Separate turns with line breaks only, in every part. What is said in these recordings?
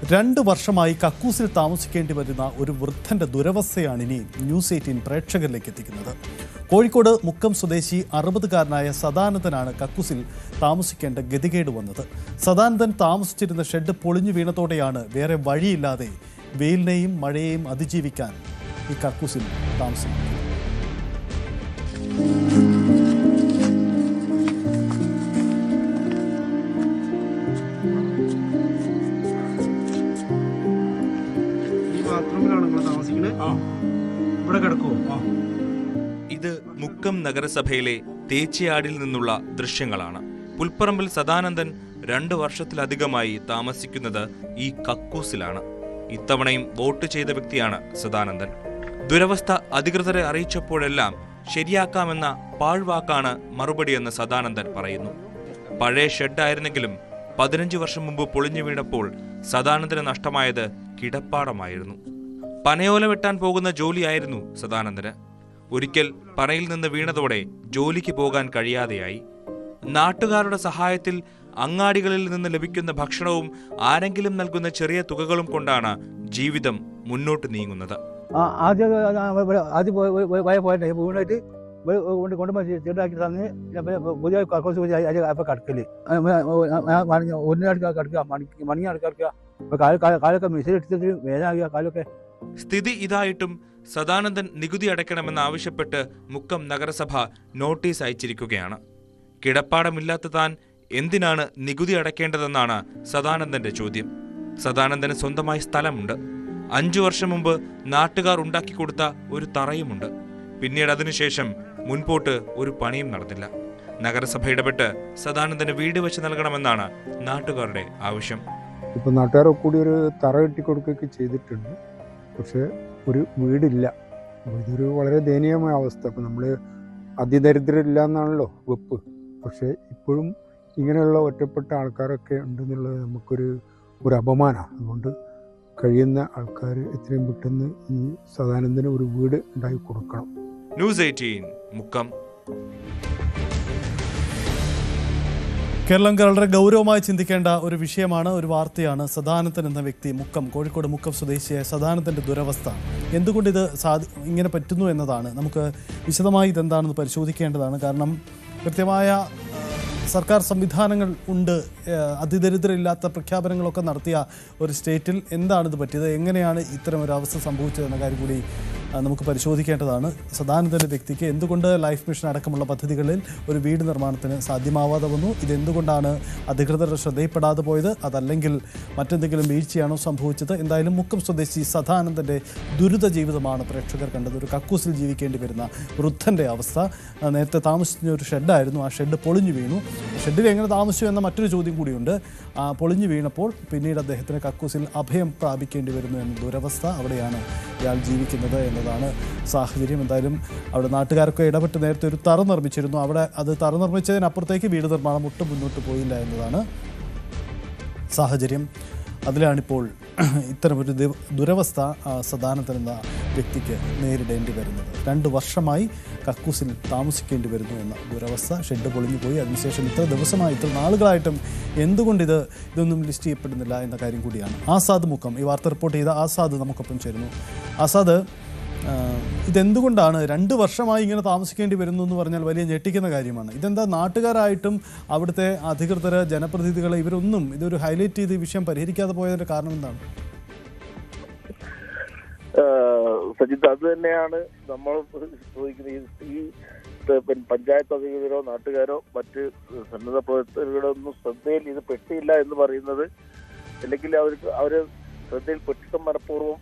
2 വർഷമായി കക്കൂസിൽ താമസിക്കേണ്ടി വരുന്ന ഒരു വൃദ്ധന്റെ ദുരവസ്ഥയാണ് ഇനി ന്യൂസ് 18 പ്രേക്ഷകരിലേക്ക് എത്തിക്കുന്നത്. കോഴിക്കോട് മുക്കം സ്വദേശി 60-കാരനായ സദാനന്ദനാണ് കക്കൂസിൽ താമസിക്കേണ്ട ഗതികേട് വന്നത്. സദാനന്ദൻ താമസിച്ചിരുന്ന ഷെഡ് പൊളിഞ്ഞു വീണതോടെയാണ് വേറെ വഴിയില്ലാതെ വെയിലിനെയും മഴയെയും അതിജീവിക്കാൻ ഈ കക്കൂസിൽ താമസിക്കുന്നത്.
ഇത് മുക്കം നഗരസഭയിലെ തേച്ചിയാടിൽ നിന്നുള്ള ദൃശ്യങ്ങളാണ്. പുൽപ്പറമ്പിൽ സദാനന്ദൻ 2 വർഷത്തിലധികമായി താമസിക്കുന്നത് ഈ കക്കൂസിലാണ്. ഇത്തവണയും വോട്ട് ചെയ്ത വ്യക്തിയാണ് സദാനന്ദൻ. ദുരവസ്ഥ അധികൃതരെ അറിയിച്ചപ്പോഴെല്ലാം ശരിയാക്കാമെന്ന പാഴ്വാക്കാണ് മറുപടിയെന്ന് സദാനന്ദൻ പറയുന്നു. പഴയ ഷെഡായിരുന്നെങ്കിലും 15 വർഷം മുമ്പ് പൊളിഞ്ഞു വീണപ്പോൾ സദാനന്ദന് നഷ്ടമായത് കിടപ്പാടമായിരുന്നു. പനയോല വെട്ടാൻ പോകുന്ന ജോലിയായിരുന്നു സദാനന്ദന്. ഒരിക്കൽ പനയിൽ നിന്ന് വീണതോടെ ജോലിക്ക് പോകാൻ കഴിയാതെയായി. നാട്ടുകാരുടെ സഹായത്തിൽ അങ്ങാടികളിൽ നിന്ന് ലഭിക്കുന്ന ഭക്ഷണവും ആരെങ്കിലും നൽകുന്ന ചെറിയ തുകകളും കൊണ്ടാണ് ജീവിതം മുന്നോട്ട് നീങ്ങുന്നത്.
ചെറുതാക്കി തന്ന് പുതിയ കക്കൂസ് കടക്കല് മണി കിടക്കുക കാലൊക്കെ മിഷൻ എടുത്തിട്ട് വേദനാകിയ കാലൊക്കെ.
സ്ഥിതി ഇതായിട്ടും സദാനന്ദൻ നികുതി അടയ്ക്കണമെന്ന് ആവശ്യപ്പെട്ട് മുക്കം നഗരസഭ നോട്ടീസ് അയച്ചിരിക്കുകയാണ്. കിടപ്പാടമില്ലാത്ത താൻ എന്തിനാണ് നികുതി അടയ്ക്കേണ്ടതെന്നാണ് സദാനന്ദന്റെ ചോദ്യം. സദാനന്ദന് സ്വന്തമായി സ്ഥലമുണ്ട്. 5 വർഷം മുമ്പ് നാട്ടുകാർ ഉണ്ടാക്കിക്കൊടുത്ത ഒരു തറയുമുണ്ട്. പിന്നീട് അതിനുശേഷം മുൻപോട്ട് ഒരു പണിയും നടന്നില്ല. നഗരസഭ ഇടപെട്ട് സദാനന്ദന് വീട് വെച്ച് നൽകണമെന്നാണ് നാട്ടുകാരുടെ ആവശ്യം.
ഇപ്പം നാട്ടുകാരെ കൂടി ഒരു തറ കെട്ടിക്കൊടുക്കുകയൊക്കെ ചെയ്തിട്ടുണ്ട്. പക്ഷെ ഒരു വീടില്ല. അപ്പോൾ ഇതൊരു വളരെ ദയനീയമായ അവസ്ഥ. അപ്പം നമ്മൾ അതിദരിദ്രരില്ല എന്നാണല്ലോ വെപ്പ്. പക്ഷേ ഇപ്പോഴും ഇങ്ങനെയുള്ള ഒറ്റപ്പെട്ട ആൾക്കാരൊക്കെ ഉണ്ടെന്നുള്ളത് നമുക്കൊരു അപമാനമാണ്. അതുകൊണ്ട് കഴിയുന്ന ആൾക്കാർ എത്രയും പെട്ടെന്ന് ഈ സദാനന്ദന് ഒരു വീട് ഉണ്ടാക്കി കൊടുക്കണം.
ന്യൂസ് 18 മുക്കം.
കേരളം വളരെ ഗൗരവമായി ചിന്തിക്കേണ്ട ഒരു വിഷയമാണ്, ഒരു വാർത്തയാണ്. സദാനന്ദൻ എന്ന വ്യക്തി കോഴിക്കോട് മുക്കം സ്വദേശിയായ സദാനന്ദൻ്റെ ദുരവസ്ഥ എന്തുകൊണ്ട് ഇത് ഇങ്ങനെ പറ്റുന്നു എന്നതാണ്. നമുക്ക് വിശദമായി ഇതെന്താണെന്ന് പരിശോധിക്കേണ്ടതാണ്. കാരണം കൃത്യമായ സർക്കാർ സംവിധാനങ്ങൾ ഉണ്ട്. അതിദരിദ്രരില്ലാത്ത പ്രഖ്യാപനങ്ങളൊക്കെ നടത്തിയ ഒരു സ്റ്റേറ്റിൽ എന്താണിത് പറ്റിയത്, എങ്ങനെയാണ് ഇത്തരം ഒരു അവസ്ഥ സംഭവിച്ചതെന്ന കാര്യം കൂടി നമുക്ക് പരിശോധിക്കേണ്ടതാണ്. സദാനന്ദൻ്റെ വ്യക്തിക്ക് എന്തുകൊണ്ട് ലൈഫ് മിഷൻ അടക്കമുള്ള പദ്ധതികളിൽ ഒരു വീട് നിർമ്മാണത്തിന് സാധ്യമാവാതെ വന്നു? ഇതെന്തുകൊണ്ടാണ് അധികൃതരുടെ ശ്രദ്ധയിൽപ്പെടാതെ പോയത്? അതല്ലെങ്കിൽ മറ്റെന്തെങ്കിലും വീഴ്ചയാണോ സംഭവിച്ചത്? എന്തായാലും മുക്കം സ്വദേശി സദാനന്ദൻ്റെ ദുരിത ജീവിതമാണ് പ്രേക്ഷകർ കണ്ടത്. ഒരു കക്കൂസിൽ ജീവിക്കേണ്ടി വരുന്ന വൃദ്ധൻ്റെ അവസ്ഥ. നേരത്തെ താമസിച്ച ഒരു ഷെഡായിരുന്നു, ആ ഷെഡ് പൊളിഞ്ഞു വീണു. ഷെഡിൽ എങ്ങനെ താമസിച്ചു എന്ന മറ്റൊരു ചോദ്യം കൂടിയുണ്ട്. പൊളിഞ്ഞു വീണപ്പോൾ പിന്നീട് അദ്ദേഹത്തിന് കക്കൂസിൽ അഭയം പ്രാപിക്കേണ്ടി വരുന്നു എന്ന ദുരവസ്ഥ. അവിടെയാണ് ഇയാൾ ജീവിക്കുന്നത് എന്നതാണ് സാഹചര്യം. എന്തായാലും അവിടെ നാട്ടുകാരൊക്കെ ഇടപെട്ട് നേരത്തെ ഒരു തറ നിർമ്മിച്ചിരുന്നു. അവിടെ അത് തറ നിർമ്മിച്ചതിനപ്പുറത്തേക്ക് വീട് നിർമ്മാണം ഒട്ടും മുന്നോട്ട് പോയില്ല എന്നതാണ് സാഹചര്യം. അതിലാണിപ്പോൾ ഇത്തരമൊരു ദുരവസ്ഥ സദാനന്ദൻ എന്ന വ്യക്തിക്ക് നേരിടേണ്ടി വരുന്നത്. 2 വർഷമായി കക്കൂസിൽ താമസിക്കേണ്ടി വരുന്നു എന്ന ദുരവസ്ഥ. ഷെഡ് പൊളിഞ്ഞു പോയി. അതിനുശേഷം ഇത്ര ദിവസമായി, ഇത്ര നാളുകളായിട്ടും എന്തുകൊണ്ട് ഇതൊന്നും ലിസ്റ്റ് ചെയ്യപ്പെടുന്നില്ല എന്ന കാര്യം കൂടിയാണ്. ആസാദ് മുക്കം ഈ വാർത്ത റിപ്പോർട്ട് ചെയ്ത ആസാദ് നമുക്കൊപ്പം ചേരുന്നു. ആസാദ്, ഇതെന്തുകൊണ്ടാണ് 2 വർഷമായി ഇങ്ങനെ താമസിക്കേണ്ടി വരുന്നു എന്ന് പറഞ്ഞാൽ വലിയ ഞെട്ടിക്കുന്ന കാര്യമാണ്. ഇതെന്താ നാട്ടുകാരായിട്ടും അവിടുത്തെ അധികൃതർ, ജനപ്രതിനിധികൾ ഇവരൊന്നും ഇതൊരു ഹൈലൈറ്റ് ചെയ്ത് ഈ വിഷയം പരിഹരിക്കാതെ പോയതിന്റെ കാരണം എന്താണ്?
സജിത്ത്, അത് തന്നെയാണ് നമ്മൾ ചോദിക്കുന്നത്. ഈ പഞ്ചായത്ത് അധികൃതരോ നാട്ടുകാരോ മറ്റ് സന്നദ്ധ പ്രവർത്തകരുടെ ഒന്നും ശ്രദ്ധയിൽ ഇത് പെട്ടില്ല എന്ന് പറയുന്നത്, അല്ലെങ്കിൽ അവര് ശ്രദ്ധയിൽ പെട്ടിട്ടും മനഃപൂർവ്വം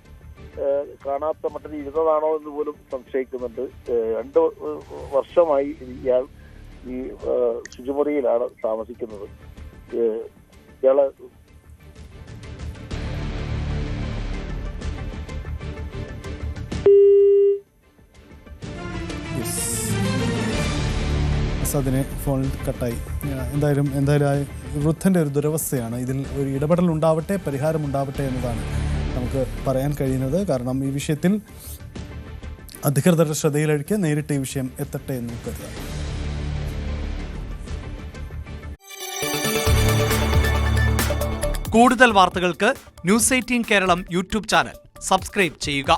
കാണാത്ത മറ്റൊരു ഇരുന്നതാണോ എന്ന് പോലും സംശയിക്കുന്നുണ്ട്. 2 വർഷമായി ഇയാൾ ഈ ശുചിമുറിയിലാണ് താമസിക്കുന്നത്. ഇയാള്
അതിനെ ഫോണിൽ കട്ടായി. എന്തായാലും വൃദ്ധൻ്റെ ഒരു ദുരവസ്ഥയാണ്. ഇതിൽ ഒരു ഇടപെടൽ ഉണ്ടാവട്ടെ, പരിഹാരം ഉണ്ടാവട്ടെ എന്നതാണ് നമുക്ക് പറയാൻ കഴിയുന്നത്. കാരണം ഈ വിഷയത്തിൽ അധികൃതരുടെ ശ്രദ്ധയിലൊഴിക്കെ നേരിട്ട് ഈ വിഷയം എത്തട്ടെ എന്ന് കരുതാം.
കൂടുതൽ വാർത്തകൾക്ക് news 18 Keralam YouTube channel subscribe ചെയ്യുക.